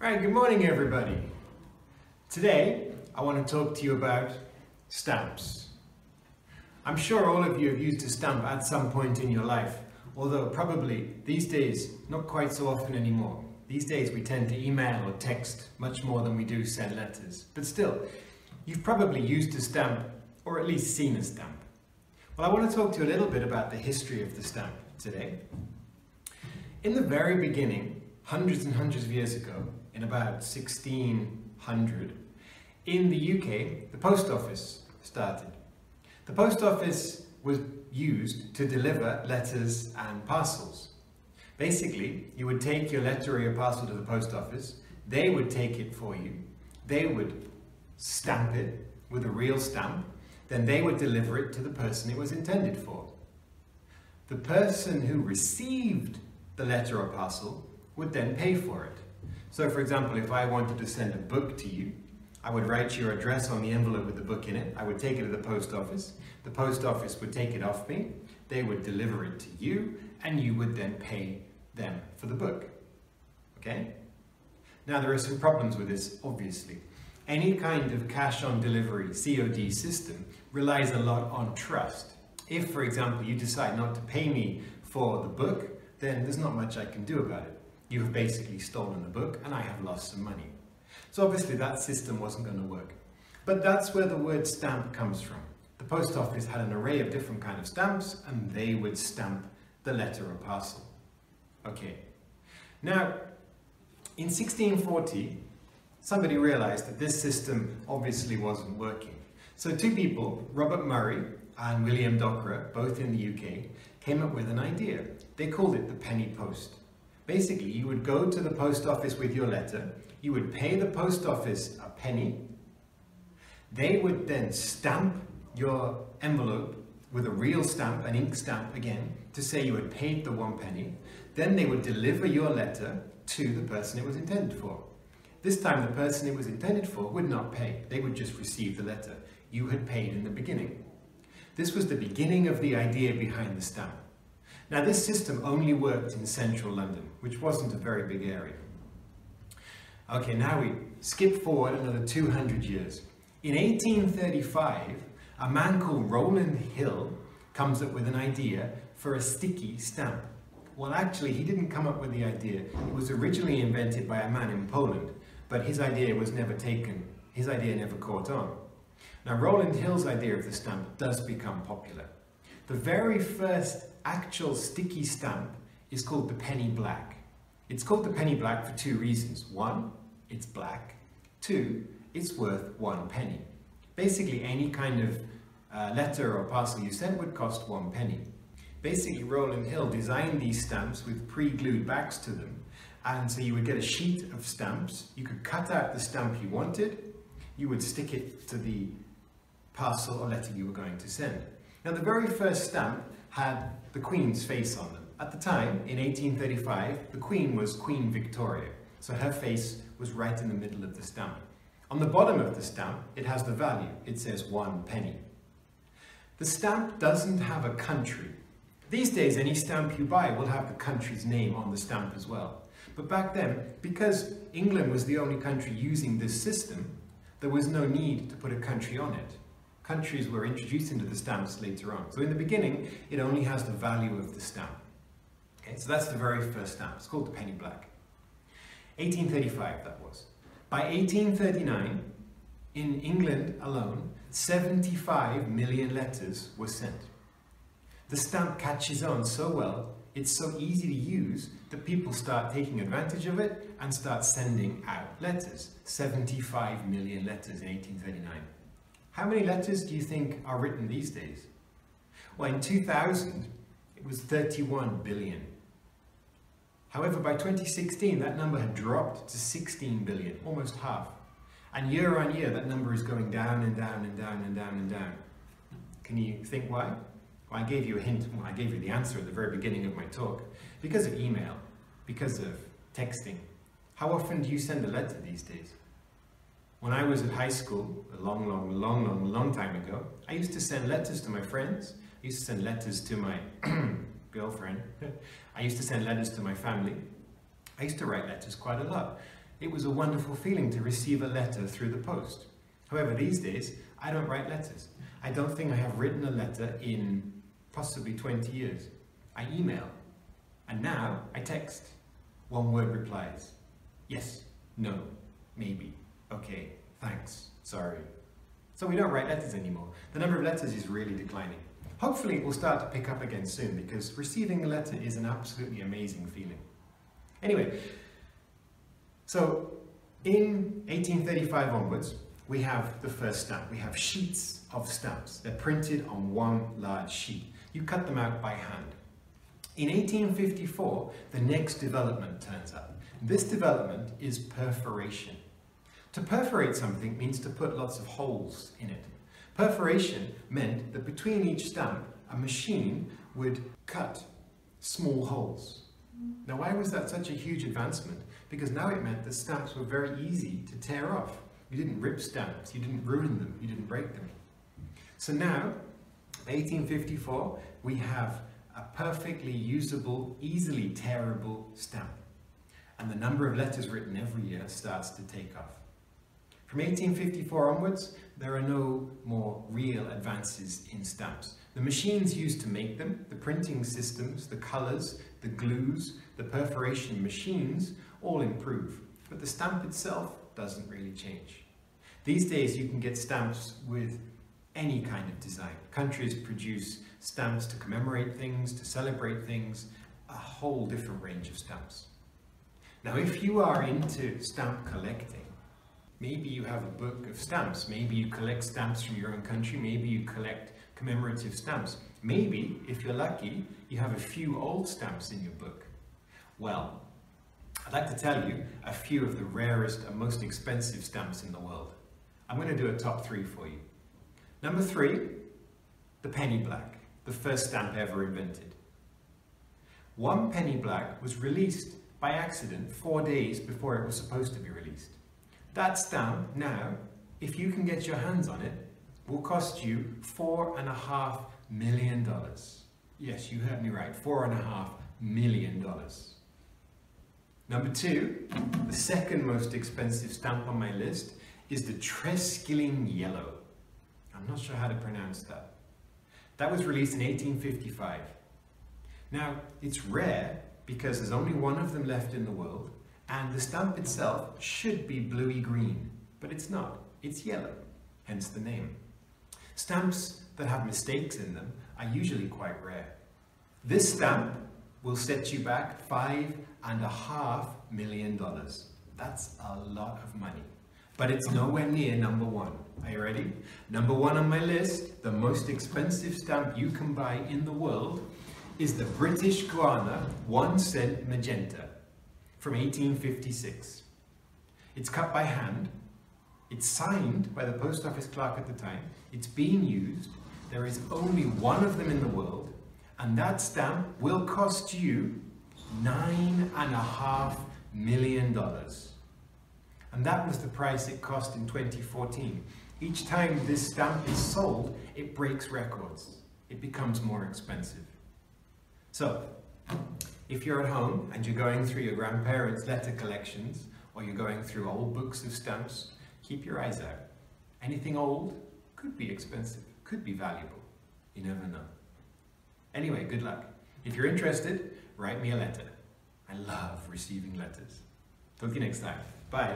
Alright, good morning everybody. Today I want to talk to you about stamps. I'm sure all of you have used a stamp at some point in your life, although probably these days not quite so often anymore. These days we tend to email or text much more than we do send letters. But still, you've probably used a stamp or at least seen a stamp. Well, I want to talk to you a little bit about the history of the stamp today. In the very beginning, hundreds and hundreds of years ago, in about 1600, in the UK, the post office started. The post office was used to deliver letters and parcels. Basically, you would take your letter or your parcel to the post office, they would take it for you, they would stamp it with a real stamp, then they would deliver it to the person it was intended for. The person who received the letter or parcel would then pay for it. So for example, if I wanted to send a book to you, I would write your address on the envelope with the book in it, I would take it to the post office would take it off me, they would deliver it to you, and you would then pay them for the book. Okay? Now there are some problems with this, obviously. Any kind of cash on delivery, COD system, relies a lot on trust. If, for example, you decide not to pay me for the book, then there's not much I can do about it. You have basically stolen the book and I have lost some money. So obviously that system wasn't going to work. But that's where the word stamp comes from. The post office had an array of different kinds of stamps and they would stamp the letter or parcel. Okay. Now, in 1640, somebody realized that this system obviously wasn't working. So two people, Robert Murray and William Dockwra, both in the UK, came up with an idea. They called it the penny post. Basically, you would go to the post office with your letter, you would pay the post office a penny, they would then stamp your envelope with a real stamp, an ink stamp again, to say you had paid the 1 penny, then they would deliver your letter to the person it was intended for. This time the person it was intended for would not pay, they would just receive the letter. You had paid in the beginning. This was the beginning of the idea behind the stamp. Now this system only worked in central London, which wasn't a very big area. Okay, now we skip forward another 200 years. In 1835, a man called Rowland Hill comes up with an idea for a sticky stamp. Well, actually, he didn't come up with the idea. It was originally invented by a man in Poland, but his idea was never taken. His idea never caught on. Now, Rowland Hill's idea of the stamp does become popular. The very first actual sticky stamp is called the penny black. It's called the penny black for two reasons. One, it's black. Two, it's worth 1 penny. Basically, any kind of letter or parcel you sent would cost 1 penny. Basically, Rowland Hill designed these stamps with pre-glued backs to them. And so you would get a sheet of stamps. You could cut out the stamp you wanted. You would stick it to the parcel or letter you were going to send. Now, the very first stamp had the Queen's face on them. At the time, in 1835, the Queen was Queen Victoria. So her face was right in the middle of the stamp. On the bottom of the stamp, it has the value. It says 1 penny. The stamp doesn't have a country. These days, any stamp you buy will have the country's name on the stamp as well. But back then, because England was the only country using this system, there was no need to put a country on it. Countries were introduced into the stamps later on. So in the beginning, it only has the value of the stamp. Okay, so that's the very first stamp. It's called the penny black. 1835, that was. By 1839, in England alone, 75 million letters were sent. The stamp catches on so well, it's so easy to use that people start taking advantage of it and start sending out letters. 75 million letters in 1839. How many letters do you think are written these days? Well, in 2000, it was 31 billion. However, by 2016, that number had dropped to 16 billion, almost half. And year on year, that number is going down and down and down and down and down. Can you think why? Well, I gave you a hint. Well, I gave you the answer at the very beginning of my talk. Because of email, because of texting. How often do you send a letter these days? When I was at high school, a long time ago, I used to send letters to my friends. I used to send letters to my girlfriend. I used to send letters to my family. I used to write letters quite a lot. It was a wonderful feeling to receive a letter through the post. However, these days, I don't write letters. I don't think I have written a letter in possibly 20 years. I email, and now I text. One word replies. Yes, no, maybe, okay, thanks, sorry. So we don't write letters anymore. The number of letters is really declining. Hopefully it will start to pick up again soon, because receiving a letter is an absolutely amazing feeling. Anyway, so in 1835 onwards, we have the first stamp. We have sheets of stamps. They're printed on one large sheet. You cut them out by hand. In 1854, the next development turns up. This development is perforation. To perforate something means to put lots of holes in it. Perforation meant that between each stamp, a machine would cut small holes. Now, why was that such a huge advancement? Because now it meant that stamps were very easy to tear off. You didn't rip stamps, you didn't ruin them, you didn't break them. So now, 1854, we have a perfectly usable, easily tearable stamp. And the number of letters written every year starts to take off. From 1854 onwards, there are no more real advances in stamps. The machines used to make them, the printing systems, the colours, the glues, the perforation machines, all improve. But the stamp itself doesn't really change. These days you can get stamps with any kind of design. Countries produce stamps to commemorate things, to celebrate things, a whole different range of stamps. Now, if you are into stamp collecting, maybe you have a book of stamps, maybe you collect stamps from your own country, maybe you collect commemorative stamps, maybe, if you're lucky, you have a few old stamps in your book. Well, I'd like to tell you a few of the rarest and most expensive stamps in the world. I'm going to do a top 3 for you. Number 3, the penny black, the first stamp ever invented. 1 penny black was released by accident 4 days before it was supposed to be released. That stamp now, if you can get your hands on it, will cost you $4.5 million. Yes, you heard me right, $4.5 million. Number 2, the second most expensive stamp on my list is the Treskelling Yellow. I'm not sure how to pronounce that. That was released in 1855. Now, it's rare because there's only one of them left in the world, and the stamp itself should be bluey green, but it's not. It's yellow, hence the name. Stamps that have mistakes in them are usually quite rare. This stamp will set you back $5.5 million. That's a lot of money. But it's nowhere near number 1. Are you ready? Number 1 on my list, the most expensive stamp you can buy in the world, is the British Guiana 1 cent magenta from 1856. It's cut by hand. It's signed by the post office clerk at the time. It's being used. There is only one of them in the world, and that stamp will cost you $9.5 million. And that was the price it cost in 2014. Each time this stamp is sold, it breaks records. It becomes more expensive. So, if you're at home and you're going through your grandparents' letter collections, or you're going through old books of stamps, keep your eyes out. Anything old could be expensive, could be valuable. You never know. Anyway, good luck. If you're interested, write me a letter. I love receiving letters. Talk to you next time. Bye.